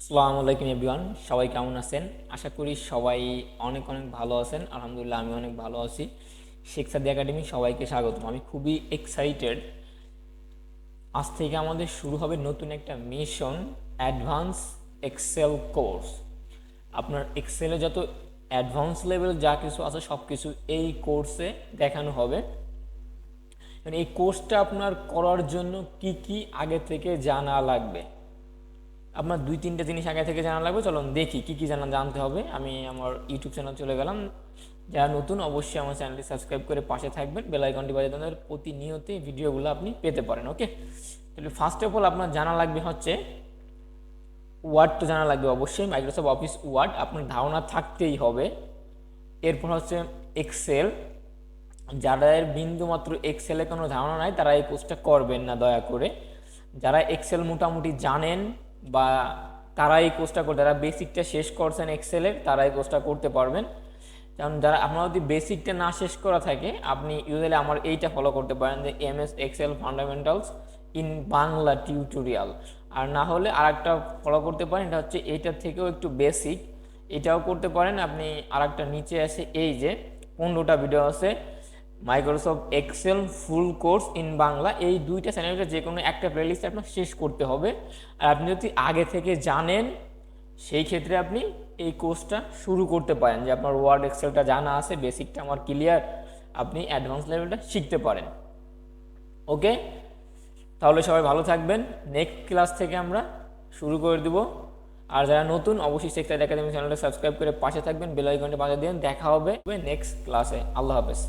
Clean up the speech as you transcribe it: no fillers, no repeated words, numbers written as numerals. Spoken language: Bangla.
আসসালামু আলাইকুম এভরিওয়ান, সবাই কেমন আছেন? আশা করি সবাই অনেক অনেক ভালো আছেন। আলহামদুলিল্লাহ আমি অনেক ভালো আছি। শেখসাদি একাডেমি সবাইকে স্বাগতম। আমি খুবই এক্সাইটেড। আজ থেকে আমাদের শুরু হবে নতুন একটা মিশন, অ্যাডভান্স এক্সেল কোর্স। আপনার এক্সেলে যত অ্যাডভান্স লেভেল যা কিছু আছে সব কিছু এই কোর্সে দেখানো হবে। এই কোর্সটা আপনার করার জন্য কি কি আগে থেকে জানা লাগবে, আপনার দুই তিনটা জিনিস আগে থেকে জানা লাগবে। চলুন দেখি কি কি জানতে হবে। আমি আমার ইউটিউব চ্যানেল চলে গেলাম। যারা নতুন অবশ্যই আমার চ্যানেলটি সাবস্ক্রাইব করে পাশে থাকবেন, বেল আইকনটি বাজিয়ে দেন, প্রতিনিয়ত ভিডিওগুলো আপনি পেতে পারেন। ওকে, তাহলে ফার্স্ট অফ অল আপনার জানা লাগবে হচ্ছে ওয়ার্ড। তো জানা লাগবে অবশ্যই, মাইক্রোসফট অফিস ওয়ার্ড আপনার ধারণা থাকতেই হবে। এরপর হচ্ছে এক্সেল। যাদের বিন্দুমাত্র এক্সেলে কোনো ধারণা নাই তারা এই কোর্সটা করবেন না দয়া করে। যারা এক্সেল মোটামুটি জানেন বা তারা এই কোর্সটা করতে, যারা বেসিকটা শেষ করছেন এক্সেলের তারা এই কোর্সটা করতে পারবেন। কারণ যারা আপনার যদি বেসিকটা না শেষ করা থাকে, আপনি ইউজুয়ালি আমার এইটা ফলো করতে পারেন যে MS Excel fundamentals in Bangla tutorial. আর না হলে আরেকটা ফলো করতে পারেন, এটা হচ্ছে এইটার থেকেও একটু বেসিক, এটাও করতে পারেন আপনি। আরেকটা নিচে আছে, এই যে 15টা ভিডিও আছে Microsoft Excel full course in Bangla. এই দুইটা চ্যানেলটা যে কোনো একটা প্লেলিস্টে আপনার শেষ করতে হবে। আর আপনি যদি আগে থেকে জানেন সেই ক্ষেত্রে আপনি এই কোর্সটা শুরু করতে পারেন, যে আপনার ওয়ার্ড এক্সেলটা জানা আছে, বেসিকটা আমার ক্লিয়ার, আপনি অ্যাডভান্স লেভেলটা শিখতে পারেন। ওকে, তাহলে সবাই ভালো থাকবেন। নেক্সট ক্লাস থেকে আমরা শুরু করে দেব। আর যারা নতুন অবশ্যই সেখসাদি একাডেমি চ্যানেলটা সাবস্ক্রাইব করে পাশে থাকবেন, বেল আইকনটা বাজিয়ে দিন। দেখা হবে নেক্সট ক্লাসে। আল্লাহ হাফেজ।